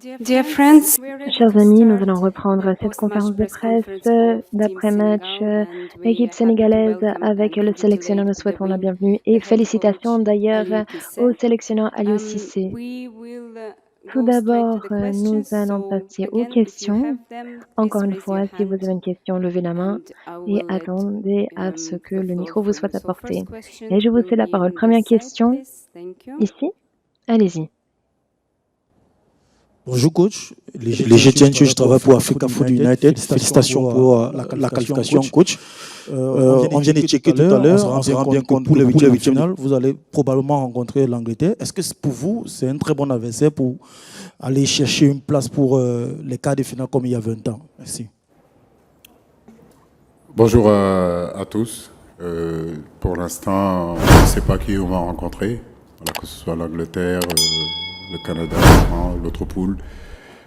Dear friends, Chers amis, nous allons reprendre cette conférence de presse d'après-match équipe sénégalaise avec le sélectionneur. Nous souhaitons la bienvenue et félicitations d'ailleurs au sélectionneur Aliou Cissé. Tout d'abord, nous allons passer aux questions. Encore une fois, si vous avez une question, levez la main et attendez à ce que le micro vous soit apporté. Et je vous cède la parole. Première question, ici. Allez-y. Bonjour coach, Legetienne, je travaille pour Africa Food United. Félicitations pour la qualification coach. On vient de checker tout à l'heure, on se rend bien compte pour le huitième de finale, vous allez probablement rencontrer l'Angleterre. Est-ce que pour vous, c'est un très bon adversaire pour aller chercher une place pour les quarts de finale comme il y a 20 ans? Merci. Bonjour à tous. Pour l'instant, on ne sait pas qui on va rencontrer, voilà, que ce soit l'Angleterre, le Canada, l'autre poule.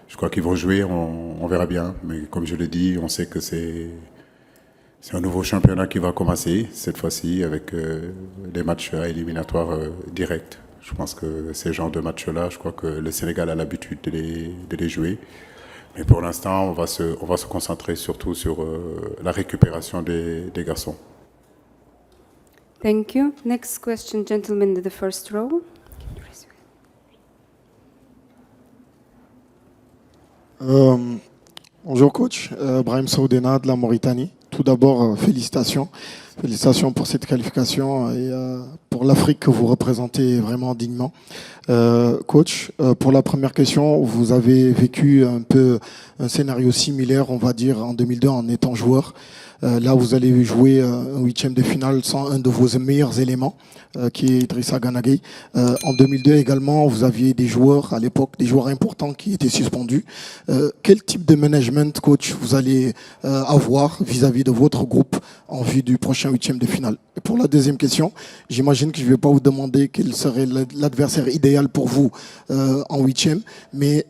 Je crois qu'ils vont jouer, on verra bien. Mais comme je l'ai dit, on sait que c'est un nouveau championnat qui va commencer cette fois-ci avec des matchs éliminatoires directs. Je pense que ces genres de matchs-là, je crois que le Sénégal a l'habitude de les jouer. Mais pour l'instant, on va se concentrer surtout sur la récupération des garçons. Thank you. Next question, gentlemen, in the first row. Bonjour coach, Brahim Saoudena de la Mauritanie. Tout d'abord, félicitations. Félicitations pour cette qualification et pour l'Afrique que vous représentez vraiment dignement. Coach, pour la première question, vous avez vécu un peu un scénario similaire, on va dire, en 2002 en étant joueur. Là, vous allez jouer un huitième de finale sans un de vos meilleurs éléments, qui est Idrissa Gana Gueye. En 2002 également, vous aviez des joueurs, à l'époque, des joueurs importants qui étaient suspendus. Quel type de management, coach, vous allez avoir vis-à-vis de votre groupe en vue du prochain huitième de finale? Et pour la deuxième question, j'imagine que je ne vais pas vous demander quel serait l'adversaire idéal pour vous en huitième, mais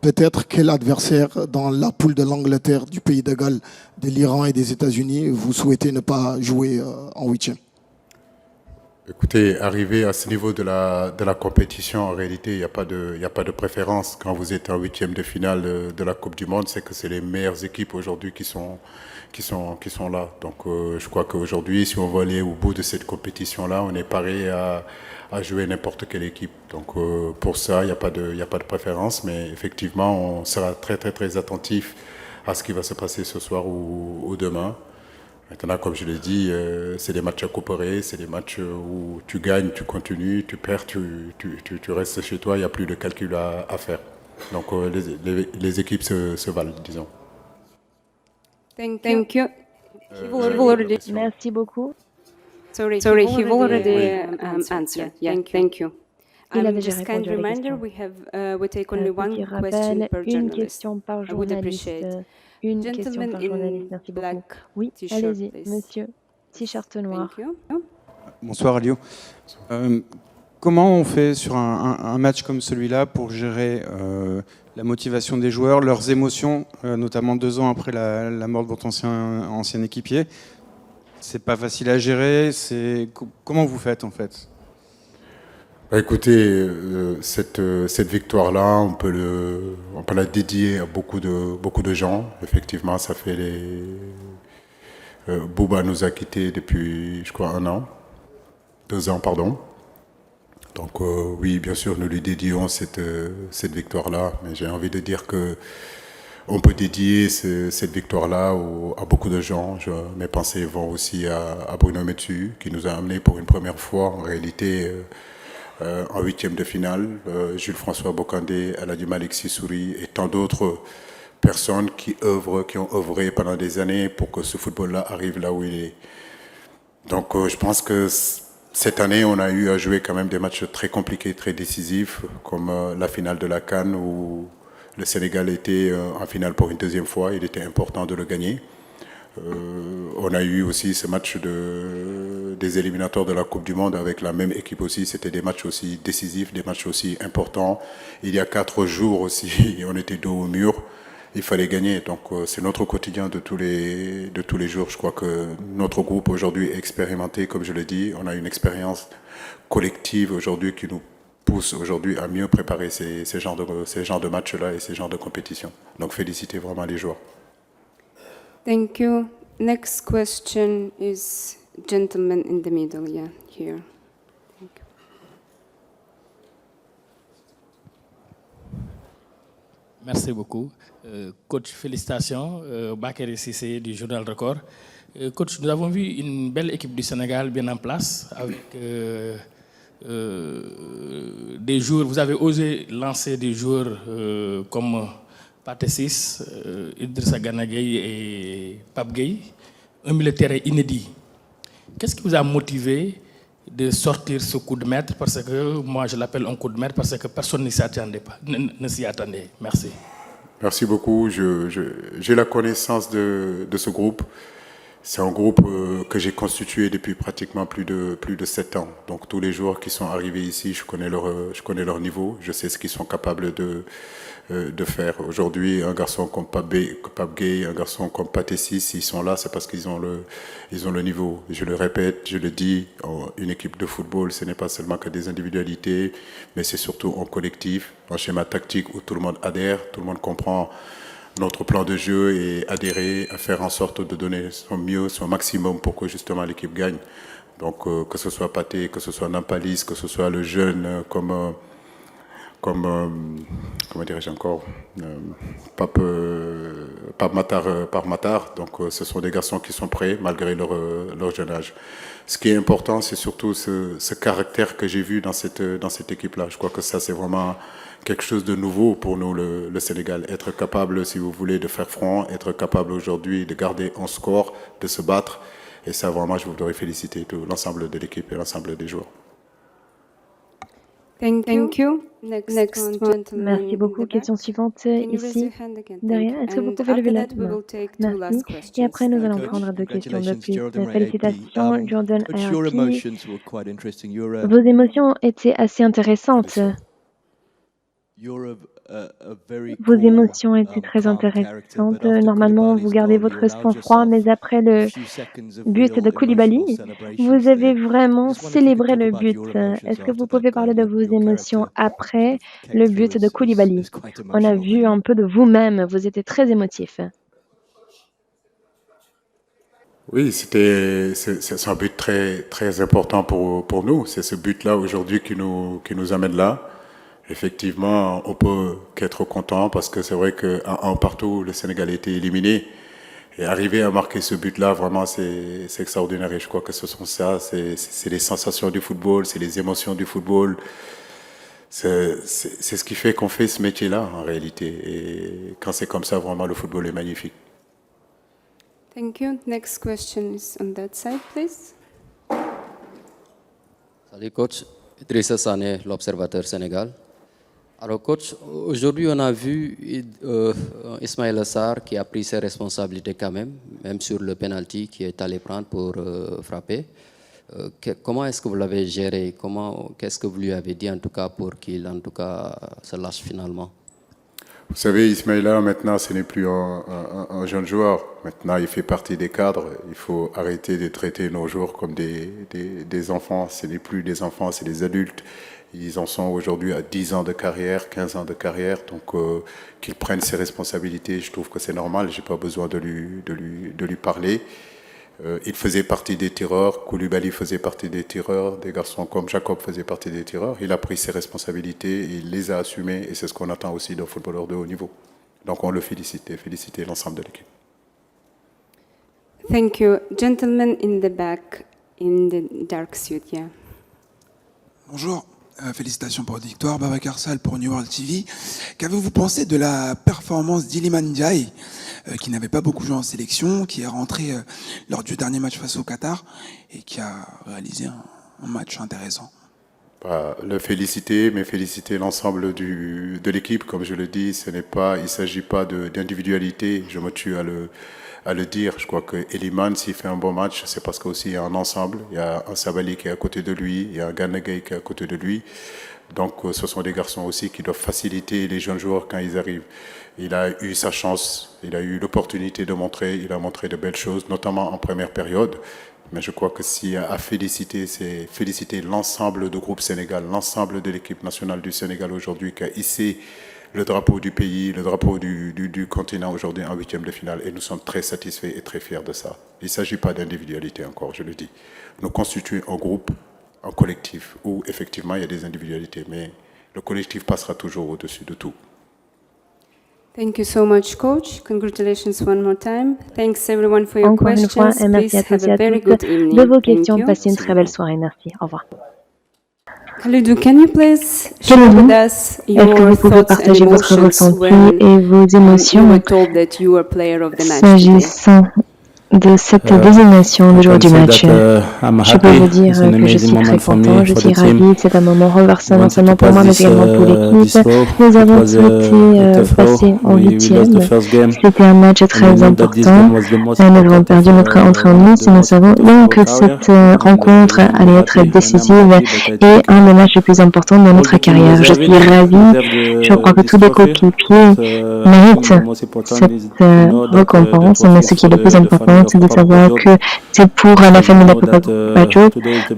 peut-être quel adversaire dans la poule de l'Angleterre, du Pays de Galles, de l'Iran et des États-Unis vous souhaitez ne pas jouer en huitième? Écoutez, arriver à ce niveau de la compétition, en réalité, il n'y a pas de préférence. Quand vous êtes en huitième de finale de la Coupe du Monde, c'est que c'est les meilleures équipes aujourd'hui qui sont là. Donc je crois qu'aujourd'hui, si on veut aller au bout de cette compétition-là, on est paré à jouer n'importe quelle équipe. Donc pour ça, il n'y a pas de préférence, mais effectivement, on sera très très très attentif à ce qui va se passer ce soir ou demain. Maintenant, comme je l'ai dit, c'est des matchs à couper, c'est des matchs où tu gagnes, tu continues, tu perds, tu restes chez toi, il n'y a plus de calcul à faire. Donc les équipes se valent, disons. Thank you. Merci beaucoup. Sorry, he already answered. Yeah, thank you. Il avait déjà Just kind répondu à la reminder, question. we take only one Petit question rappel, per une journalist. question par I would journaliste. appreciate. Une question Gentleman par in journaliste, merci beaucoup. black Oui, t-shirt, allez-y, please. monsieur. T-shirt noir. Thank you. Bonsoir Aliou. Comment on fait sur un match comme celui-là pour gérer la motivation des joueurs, leurs émotions, notamment 2 ans après la mort de votre ancien équipier? C'est pas facile à gérer. Comment vous faites en fait? Bah, écoutez, cette victoire-là, on peut la dédier à beaucoup de gens. Effectivement, ça fait Bouba nous a quittés depuis, je crois, 2 ans, pardon. Donc oui, bien sûr, nous lui dédions cette victoire-là. Mais j'ai envie de dire que on peut dédier cette victoire-là à beaucoup de gens. Mes pensées vont aussi à Bruno Metsu, qui nous a amenés pour une première fois, en réalité, en huitième de finale. Jules-François Bocandé, Aladji Malick Sissouri et tant d'autres personnes qui ont œuvré pendant des années pour que ce football-là arrive là où il est. Donc je pense que cette année, on a eu à jouer quand même des matchs très compliqués, très décisifs, comme la finale de la CAN où le Sénégal était en finale pour une deuxième fois. Il était important de le gagner. On a eu aussi ce match des éliminatoires de la Coupe du Monde avec la même équipe aussi. C'était des matchs aussi décisifs, des matchs aussi importants. Il y a 4 jours aussi, on était dos au mur. Il fallait gagner. Donc c'est notre quotidien de tous les jours. Je crois que notre groupe aujourd'hui est expérimenté, comme je l'ai dit. On a une expérience collective aujourd'hui qui nous pousse aujourd'hui à mieux préparer ces genres de matchs-là et ces genres de compétitions. Donc féliciter vraiment les joueurs. Thank you. Next question is gentleman in the middle, yeah, here. Thank you. Merci beaucoup. Coach, félicitations. Bakary Cissé du Journal Record. Coach, nous avons vu une belle équipe du Sénégal bien en place avec des joueurs. Vous avez osé lancer des joueurs comme Pathé Ciss, Idrissa Gana Gueye et Pape Gueye, un milieu de terrain inédit. Qu'est-ce qui vous a motivé de sortir ce coup de maître? Parce que moi, je l'appelle un coup de maître parce que personne ne s'y attendait pas, ne s'y attendait. Merci. Merci beaucoup. J'ai la connaissance de ce groupe. C'est un groupe que j'ai constitué depuis pratiquement plus de 7 ans. Donc tous les joueurs qui sont arrivés ici, je connais leur niveau, je sais ce qu'ils sont capables de faire. Aujourd'hui, un garçon comme Pape Gueye, un garçon comme Pathé Ciss, s'ils sont là, c'est parce qu'ils ont le niveau. Je le répète, je le dis, une équipe de football, ce n'est pas seulement que des individualités, mais c'est surtout un collectif, un schéma tactique où tout le monde adhère, tout le monde comprend notre plan de jeu et adhérer à faire en sorte de donner son mieux, son maximum pour que justement l'équipe gagne. Donc que ce soit Pathé, que ce soit Nampalis, que ce soit le jeune comme comment dirais-je encore, Pape Matar. Donc ce sont des garçons qui sont prêts malgré leur jeune âge. Ce qui est important, c'est surtout ce caractère que j'ai vu dans cette équipe-là. Je crois que ça, c'est vraiment quelque chose de nouveau pour nous, le Sénégal. Être capable, si vous voulez, de faire front, être capable aujourd'hui de garder un score, de se battre. Et ça, vraiment, je voudrais féliciter tout l'ensemble de l'équipe et l'ensemble des joueurs. Thank you. Next one, Merci beaucoup. Question suivante ici, derrière. Est-ce que vous pouvez lever la main? Merci. Et après, nous allons prendre 2 questions de plus. Félicitations, Jordan ARP. Vos émotions étaient assez intéressantes. Vos émotions étaient très intéressantes. Normalement, vous gardez votre sang-froid, mais après le but de Koulibaly, vous avez vraiment célébré le but. Est-ce que vous pouvez parler de vos émotions après le but de Koulibaly? On a vu un peu de vous-même, vous étiez très émotif. Oui, c'est un but très, très important pour nous. C'est ce but-là aujourd'hui qui nous amène là. Effectivement, on peut qu'être content parce que c'est vrai qu'à un partout, le Sénégal a été éliminé. Et arriver à marquer ce but-là, vraiment, c'est extraordinaire. Et je crois que ce sont ça, c'est les sensations du football, c'est les émotions du football. C'est ce qui fait qu'on fait ce métier-là, en réalité. Et quand c'est comme ça, vraiment, le football est magnifique. Thank you. Next question is on that side, please. Salut coach, Idrissa Sané, l'Observateur Sénégal. Alors coach, aujourd'hui on a vu Ismaïla Sarr qui a pris ses responsabilités quand même sur le penalty qui est allé prendre pour frapper. Comment est-ce que vous l'avez géré? Qu'est-ce que vous lui avez dit en tout cas pour qu'il en tout cas se lâche finalement? Vous savez, Ismaïla, maintenant, ce n'est plus un jeune joueur. Maintenant, il fait partie des cadres. Il faut arrêter de traiter nos joueurs comme des enfants. Ce n'est plus des enfants, c'est des adultes. Ils en sont aujourd'hui à 10 ans de carrière, 15 ans de carrière. Donc, qu'ils prennent ses responsabilités, je trouve que c'est normal. Je n'ai pas besoin de lui parler. Il faisait partie des tireurs, Koulibaly faisait partie des tireurs, des garçons comme Jacob faisaient partie des tireurs. Il a pris ses responsabilités, il les a assumées et c'est ce qu'on attend aussi d'un footballeur de haut niveau. Donc on le félicite et féliciter l'ensemble de l'équipe. Thank you. Gentleman in the back, in the dark suit, yeah. Bonjour. Félicitations pour votre victoire, Babacar Sall pour New World TV. Qu'avez-vous pensé de la performance d'Iliman Ndiaye, qui n'avait pas beaucoup joué en sélection, qui est rentré lors du dernier match face au Qatar et qui a réalisé un match intéressant? Le féliciter, mais féliciter l'ensemble de l'équipe. Comme je le dis, il ne s'agit pas d'individualité. Je me tue à le dire. Je crois que Iliman, s'il fait un bon match, c'est parce qu'aussi il y a un ensemble. Il y a un Sabali qui est à côté de lui, il y a un Gana Gueye qui est à côté de lui. Donc ce sont des garçons aussi qui doivent faciliter les jeunes joueurs quand ils arrivent. Il a eu sa chance, il a eu l'opportunité de montrer, il a montré de belles choses, notamment en première période. Mais je crois que s'il y a à féliciter, c'est féliciter l'ensemble du groupe Sénégal, l'ensemble de l'équipe nationale du Sénégal aujourd'hui qui a hissé le drapeau du pays, le drapeau du continent aujourd'hui en huitième de finale. Et nous sommes très satisfaits et très fiers de ça. Il ne s'agit pas d'individualité encore, je le dis. Nous constituons un groupe, un collectif, où effectivement il y a des individualités, mais le collectif passera toujours au-dessus de tout. Thank you so much, Coach. Congratulations one more time. Thanks everyone for your Encore une fois, questions. et merci Please à tous have et a à very toutes good evening. de vos Thank questions. you. Passez une très belle soirée. Merci. Au revoir. Khalidou, can you please share Khalidou, with us est-ce que your vous pouvez thoughts and partager votre emotions ressenti when et vos you émotions were told that you were player of the match today? s'agissant de cette désignation de joueur du match? Je peux vous dire que je suis très content, je suis ravi. C'est un moment renversant non seulement pour moi, mais également pour l'équipe. Nous avons souhaité passer en huitième. C'était un match très important. Nous avons perdu notre entrée en lice et nous savons donc que cette rencontre allait être décisive et un des matchs les plus importants de notre carrière. Je suis ravi. Je crois que tous les coéquipiers méritent cette récompense, mais ce qui est le plus important, c'est de savoir que c'est pour la famille de Bajo,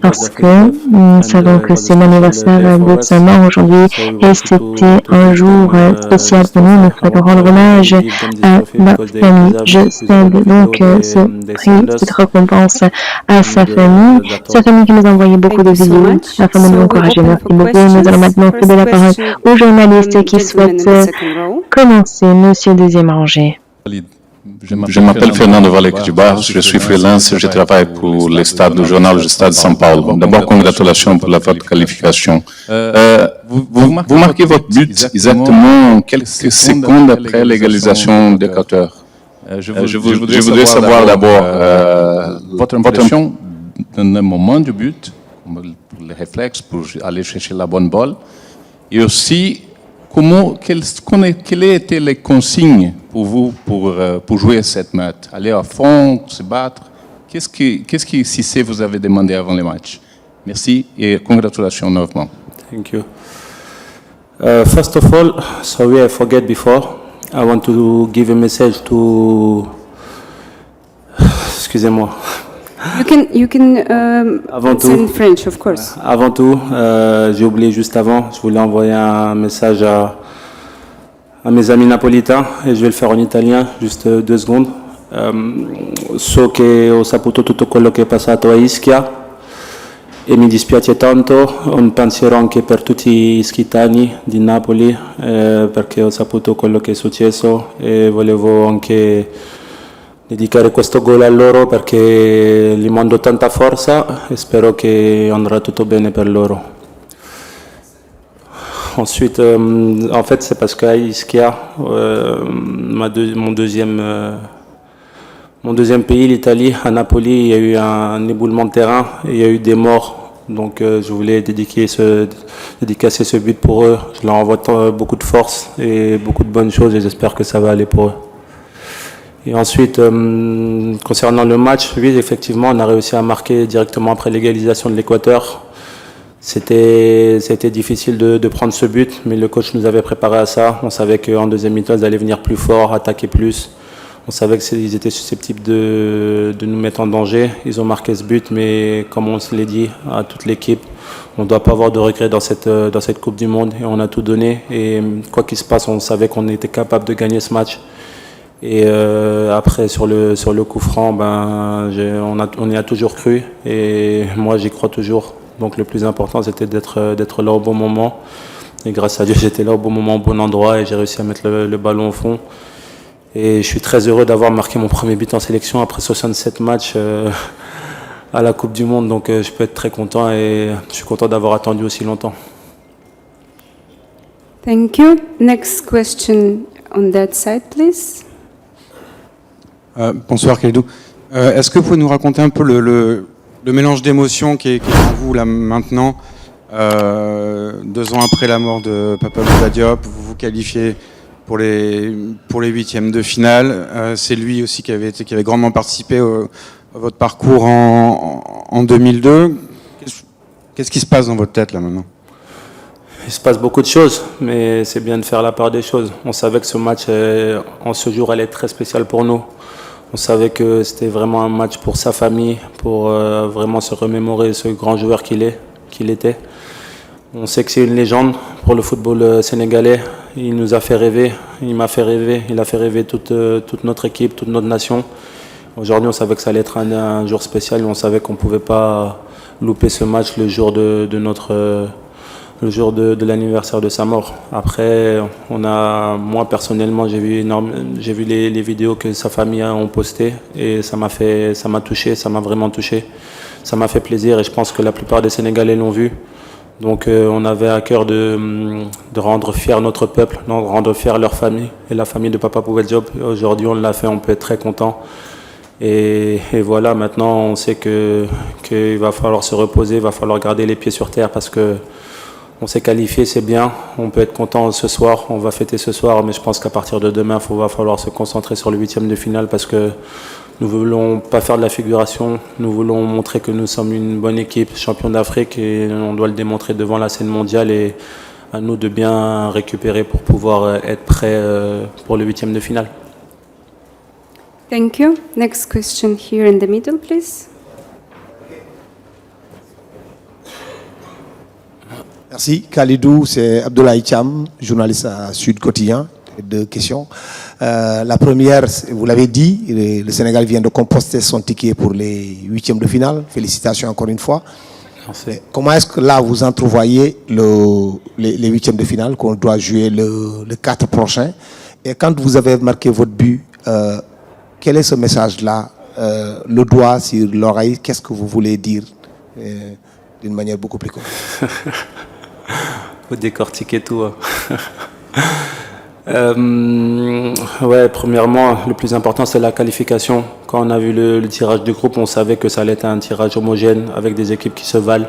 parce que nous savons que c'est l'anniversaire de sa mort aujourd'hui et c'était un jour spécial pour nous. Nous souhaitons rendre hommage à la famille. Je cède donc ce prix, cette récompense à sa famille qui nous a envoyé beaucoup de vidéos afin de nous encourager. Merci beaucoup. Nous allons maintenant céder la parole aux journalistes qui souhaitent commencer. Monsieur deuxième rangé. Je m'appelle Fernando Vallecutiba, je suis freelance, je travaille pour le stade du journal du stade de São Paulo. D'abord, congratulations pour votre qualification. Vous marquez votre but exactement quelques secondes après l'égalisation d'Équateur. Je voudrais savoir d'abord votre impression d'un moment du but, pour les réflexes, pour aller chercher la bonne balle, et aussi quelles étaient les consignes pour vous pour jouer cette match? Aller à fond, se battre? Qu'est-ce que Cissé vous avez demandé avant le match? Merci et congratulations novement. Thank you. First of all, sorry I forget before. I want to give a message to... Excusez-moi. You can Avant answer tout, in French, of course. Avant tout, j'ai oublié juste avant, je voulais envoyer un message à mes amis napolitains et je vais le faire en italien, juste 2 secondes. So che ho saputo tutto quello che è passato a Ischia e mi dispiace tanto, un pensiero anche per tutti gli ischitani di Napoli perché ho saputo quello che è successo e volevo anche dedicare questo gol a loro perché gli mando tanta forza e spero che andrà tutto bene per loro. Ensuite, en fait, c'est parce qu'à Ischia, mon deuxième pays, l'Italie, à Napoli, il y a eu un éboulement de terrain et il y a eu des morts. Donc je voulais dédicacer ce but pour eux. Je leur envoie beaucoup de force et beaucoup de bonnes choses et j'espère que ça va aller pour eux. Et ensuite, concernant le match, oui, effectivement, on a réussi à marquer directement après l'égalisation de l'Équateur. C'était difficile de prendre ce but, mais le coach nous avait préparé à ça. On savait qu'en deuxième mi-temps, ils allaient venir plus fort, attaquer plus. On savait qu'ils étaient susceptibles de nous mettre en danger. Ils ont marqué ce but, mais comme on se l'a dit à toute l'équipe, on ne doit pas avoir de regrets dans cette Coupe du Monde. Et on a tout donné. Et quoi qu'il se passe, on savait qu'on était capable de gagner ce match. Et après, sur le coup franc, on y a toujours cru. Et moi, j'y crois toujours. Donc le plus important, c'était d'être là au bon moment. Et grâce à Dieu, j'étais là au bon moment, au bon endroit. Et j'ai réussi à mettre le ballon au fond. Et je suis très heureux d'avoir marqué mon premier but en sélection après 67 matchs à la Coupe du Monde. Donc je peux être très content et je suis content d'avoir attendu aussi longtemps. Thank you. Next question on that side, please. Bonsoir Khalidou. Est-ce que vous pouvez nous raconter un peu le mélange d'émotions qui est en vous là maintenant, 2 ans après la mort de Papa Bouba Diop, vous vous qualifiez pour les huitièmes de finale. C'est lui aussi qui avait grandement participé à votre parcours en 2002. Qu'est-ce qui se passe dans votre tête là maintenant? Il se passe beaucoup de choses, mais c'est bien de faire la part des choses. On savait que ce match, en ce jour, allait être très spécial pour nous. On savait que c'était vraiment un match pour sa famille, pour vraiment se remémorer ce grand joueur qu'il était. On sait que c'est une légende pour le football sénégalais. Il nous a fait rêver, il m'a fait rêver, il a fait rêver toute notre équipe, toute notre nation. Aujourd'hui, on savait que ça allait être un jour spécial, on savait qu'on ne pouvait pas louper ce match le jour de l'anniversaire de sa mort. Après, moi personnellement, j'ai vu les vidéos que sa famille ont postées et ça m'a touché, ça m'a vraiment touché. Ça m'a fait plaisir et je pense que la plupart des Sénégalais l'ont vu. Donc on avait à cœur de rendre fier notre peuple, de rendre fier leur famille et la famille de Papa Bouba Diop. Aujourd'hui, on l'a fait, on peut être très content. Et voilà, maintenant, on sait qu'il va falloir se reposer, il va falloir garder les pieds sur terre parce que on s'est qualifié, c'est bien. On peut être content ce soir, on va fêter ce soir, mais je pense qu'à partir de demain, il va falloir se concentrer sur le 8e de finale parce que nous ne voulons pas faire de la figuration. Nous voulons montrer que nous sommes une bonne équipe, champion d'Afrique, et on doit le démontrer devant la scène mondiale et à nous de bien récupérer pour pouvoir être prêts pour le 8e de finale. Thank you. Next question here in the middle, please. Merci. Khalidou, c'est Abdoulaye Cham, journaliste à Sud Quotidien. Deux questions. La première, vous l'avez dit, le Sénégal vient de composter son ticket pour les 8e de finale. Félicitations encore une fois. Merci. Comment est-ce que là, vous entrevoyez les 8e de finale qu'on doit jouer le 4 prochain? Et quand vous avez marqué votre but, quel est ce message-là? Le doigt sur l'oreille, qu'est-ce que vous voulez dire d'une manière beaucoup plus courte? Faut décortiquer tout. Ouais, premièrement, le plus important, c'est la qualification. Quand on a vu le tirage du groupe, on savait que ça allait être un tirage homogène avec des équipes qui se valent.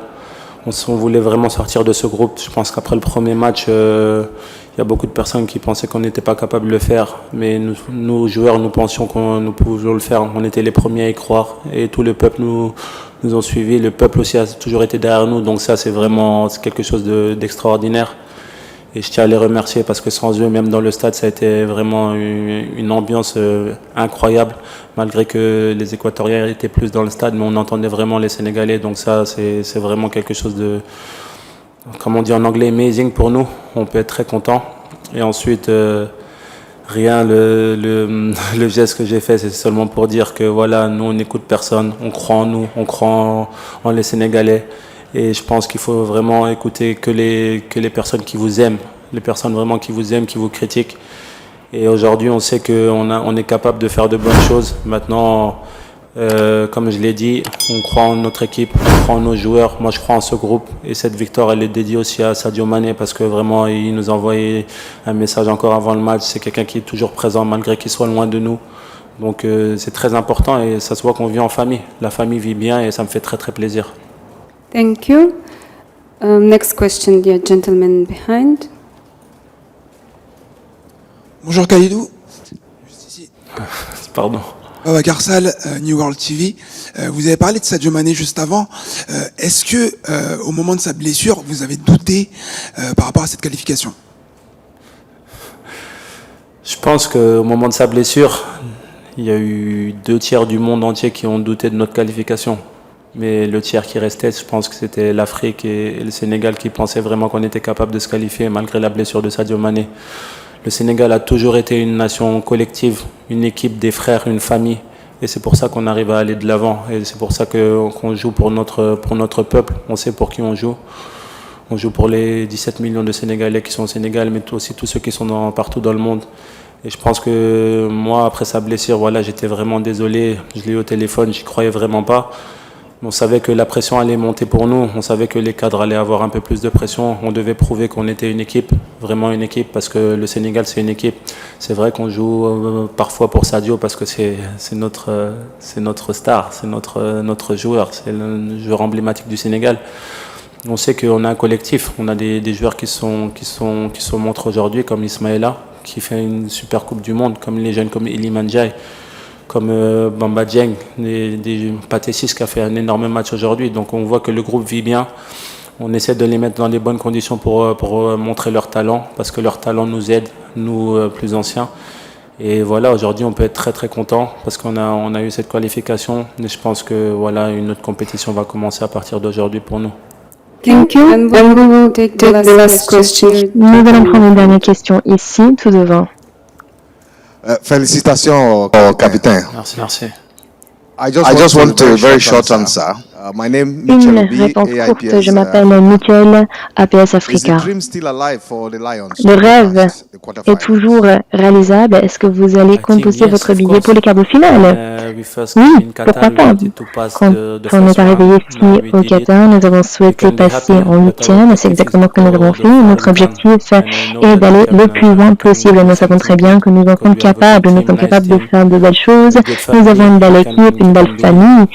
On voulait vraiment sortir de ce groupe. Je pense qu'après le premier match, il y a beaucoup de personnes qui pensaient qu'on n'était pas capable de le faire. Mais nous joueurs, nous pensions qu'on nous pouvions le faire. On était les premiers à y croire. Et tout le peuple nous ont suivis. Le peuple aussi a toujours été derrière nous. Donc ça, c'est quelque chose d'extraordinaire. Et je tiens à les remercier parce que sans eux, même dans le stade, ça a été vraiment une ambiance incroyable. Malgré que les Équatoriens étaient plus dans le stade, mais on entendait vraiment les Sénégalais. Donc ça, c'est vraiment quelque chose de, comme on dit en anglais, amazing pour nous. On peut être très content. Et ensuite, le geste que j'ai fait, c'est seulement pour dire que voilà, nous, on n'écoute personne. On croit en nous, on croit en les Sénégalais. Et je pense qu'il faut vraiment écouter que les personnes qui vous aiment, les personnes vraiment qui vous aiment, qui vous critiquent. Et aujourd'hui, on sait qu'on est capable de faire de bonnes choses. Maintenant, comme je l'ai dit, on croit en notre équipe, on croit en nos joueurs. Moi, je crois en ce groupe. Et cette victoire, elle est dédiée aussi à Sadio Mané parce que vraiment, il nous a envoyé un message encore avant le match. C'est quelqu'un qui est toujours présent malgré qu'il soit loin de nous. Donc, c'est très important et ça se voit qu'on vit en famille. La famille vit bien et ça me fait très, très plaisir. Thank you. Next question, the gentleman behind. Bonjour Khalidou. Juste ici. Pardon. Babacar Sall, New World TV. Vous avez parlé de Sadio Mané juste avant. Est-ce que, au moment de sa blessure, vous avez douté par rapport à cette qualification? Je pense qu'au moment de sa blessure, il y a eu 2/3 du monde entier qui ont douté de notre qualification. Mais le tiers qui restait, je pense que c'était l'Afrique et le Sénégal qui pensaient vraiment qu'on était capable de se qualifier malgré la blessure de Sadio Mané. Le Sénégal a toujours été une nation collective, une équipe, des frères, une famille. Et c'est pour ça qu'on arrive à aller de l'avant. Et c'est pour ça qu'on joue pour notre peuple. On sait pour qui on joue. On joue pour les 17 millions de Sénégalais qui sont au Sénégal, mais aussi tous ceux qui sont partout dans le monde. Et je pense que moi, après sa blessure, voilà, j'étais vraiment désolé. Je l'ai eu au téléphone, j'y croyais vraiment pas. On savait que la pression allait monter pour nous. On savait que les cadres allaient avoir un peu plus de pression. On devait prouver qu'on était une équipe, vraiment une équipe, parce que le Sénégal, c'est une équipe. C'est vrai qu'on joue parfois pour Sadio parce que c'est notre star, c'est notre joueur, c'est le joueur emblématique du Sénégal. On sait qu'on a un collectif. On a des joueurs qui se montrent aujourd'hui, comme Ismaïla, qui fait une super Coupe du Monde, comme les jeunes comme Iliman Ndiaye, comme Bamba Dieng, des Pathé Ciss qui a fait un énorme match aujourd'hui. Donc on voit que le groupe vit bien. On essaie de les mettre dans les bonnes conditions pour montrer leur talent, parce que leur talent nous aide, nous plus anciens. Et voilà, aujourd'hui, on peut être très très content parce qu'on a eu cette qualification. Et je pense que voilà, une autre compétition va commencer à partir d'aujourd'hui pour nous. Thank you. And we will take the last question. Nous allons prendre une dernière question ici, tout devant. Félicitations au capitaine. Merci, merci. I just want a very short answer. My name is Une Michel réponse Obi, courte, AIPS. je m'appelle Michel, APS Is the Africa. dream still alive for the Lions? Le rêve The quarterfinals? est toujours réalisable. Est-ce que vous allez composer yes, votre of billet course. pour les quarts de finale? We first Oui, in Qatar, pourquoi we pas. wanted to pass Quand the on first est arrivé round. ici Now we au did it. Qatar, nous avons souhaité can be passer happy, en but huitième. C'est exactement ce que nous avons fait. Notre objectif est d'aller le plus loin possible. Nous savons très bien que nous en sommes capables. Nous sommes capables de faire de belles choses. Nous avons une belle équipe, une belle famille.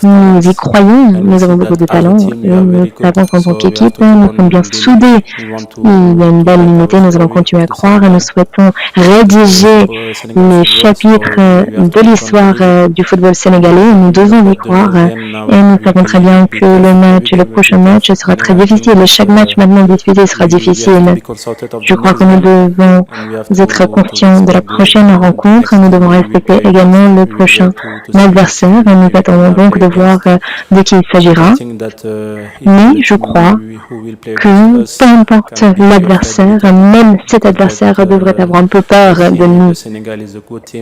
Nous y croyons. Nous avons beaucoup de talent. Et nous savons qu'en tant qu'équipe, nous sommes bien soudés. Il y a une belle unité. Nous allons continuer à croire et nous souhaitons rédiger les chapitres de l'histoire du football sénégalais. Nous devons y croire et nous savons très bien que le prochain match sera très difficile. Chaque match maintenant disputé sera difficile. Je crois que nous devons être conscients de la prochaine rencontre. Nous devons respecter également le prochain adversaire. Nous attendons donc de voir de qui il s'agira. Mais je crois que peu importe l'adversaire, même cet adversaire devrait avoir un peu peur de nous.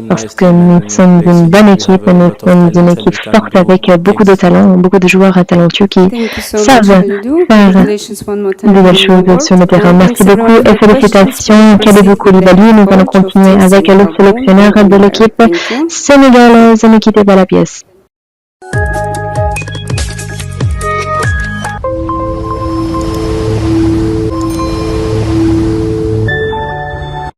Parce que nous sommes une bonne équipe, nous sommes une équipe forte avec beaucoup de talent, beaucoup de joueurs talentueux qui savent faire de belles choses sur le terrain. Merci beaucoup et félicitations, Kalidou Koulibaly. Nous allons continuer avec le sélectionneur de l'équipe sénégalaise. Ne quittez pas la pièce.